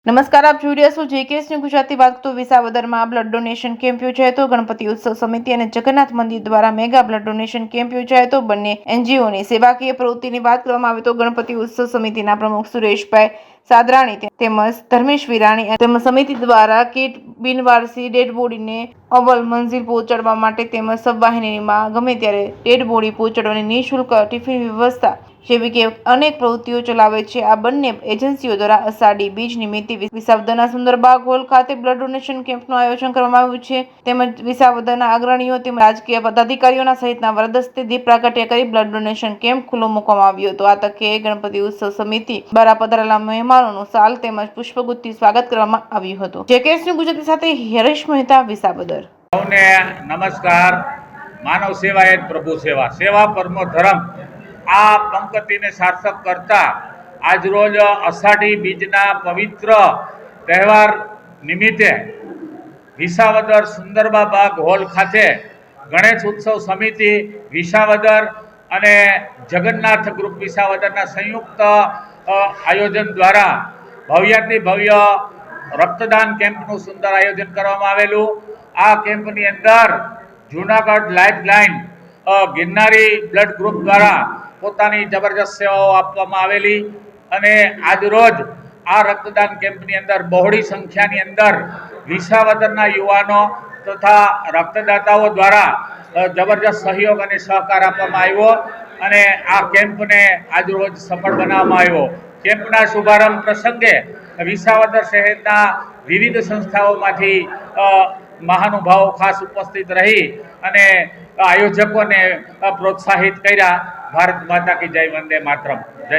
નમસ્કાર, આપ જોઈ રહ્યા છો જેકેએસની ગુજરાતી વાત. તો વિસાવદરમાં બ્લડ ડોનેશન કેમ્પ યોજાયો હતો. ગણપતિ ઉત્સવ સમિતિ અને જગન્નાથ મંદિર દ્વારા મેગા બ્લડ ડોનેશન કેમ્પ યોજાયો હતો. બંને એનજીઓની સેવાકીય પ્રવૃત્તિની વાત કરવામાં આવે તો ગણપતિ ઉત્સવ સમિતિના પ્રમુખ સુરેશભાઈ સાદરાણી તેમજ ધર્મેશ વિરાણી તેમજ સમિતિ દ્વારા કીટ બિનવારસી ડેડ બોડીને અવ્વલ મંઝિલ પહોંચાડવા માટે તેમજ સબવાહિનીમાં ગમે ત્યારે ડેડ બોડી પહોંચાડવાની નિઃશુલ્ક ટિફિન વ્યવસ્થા જેવી કે અનેક પ્રવૃત્તિઓ ચલાવે છે. આ બંને એજન્સીઓ દ્વારા અષાઢી બીજ નિમિત્તે વિસાવદરના સુંદરબાગ હોલ ખાતે બ્લડ ડોનેશન કેમ્પનું આયોજન કરવામાં આવ્યું છે. તેમજ વિસાવદરના અગ્રણીઓ તેમજ રાજકીય પદાધિકારીઓના સહિતના વરદસ્તે દીપ પ્રાગટ્ય કરી બ્લડ ડોનેશન કેમ્પ ખુલ્લો મૂકવામાં આવ્યો હતો. આ તકે ગણપતિ ઉત્સવ સમિતિ દ્વારા પધારેલા મહેમાનોનું શાલ તેમજ પુષ્પગુચ્છથી સ્વાગત કરવામાં આવ્યું હતું. જેકેએસની ગુજરાતી સાથે હરેશ મહેતા, વિસાવદર. નમસ્કાર. માનવ સેવા એ જ પ્રભુ સેવા, સેવા પરમો ધર્મ. આ પંક્તિને સાર્થક કરતા આજરોજ અષાઢી બીજના પવિત્ર તહેવાર નિમિત્તે વિસાવદર સુંદરબા બાગ હોલ ખાતે ગણેશ ઉત્સવ સમિતિ વિસાવદર અને જગન્નાથ ગ્રુપ વિસાવદરના સંયુક્ત આયોજન દ્વારા ભવ્યાતિ ભવ્ય રક્તદાન કેમ્પનું સુંદર આયોજન કરવામાં આવેલું. આ કેમ્પની અંદર જૂનાગઢ લાઇફલાઇન ગિરનારી બ્લડ ગ્રુપ દ્વારા પોતાની જબરજસ્ત સેવાઓ આપવામાં આવેલી અને આજરોજ આ રક્તદાન કેમ્પની અંદર બહોળી સંખ્યાની અંદર વિસાવદરના યુવાનો તથા રક્તદાતાઓ દ્વારા જબરજસ્ત સહયોગ અને સહકાર આપવામાં આવ્યો અને આ કેમ્પને આજરોજ સફળ બનાવવામાં આવ્યો. કેમ્પના શુભારંભ પ્રસંગે વિસાવદર શહેરના વિવિધ સંસ્થાઓમાંથી મહાનુભાવો ખાસ ઉપસ્થિત રહી અને આયોજકોને પ્રોત્સાહિત કર્યા. ભારત માતા કી જય, વંદે માતરમ. જય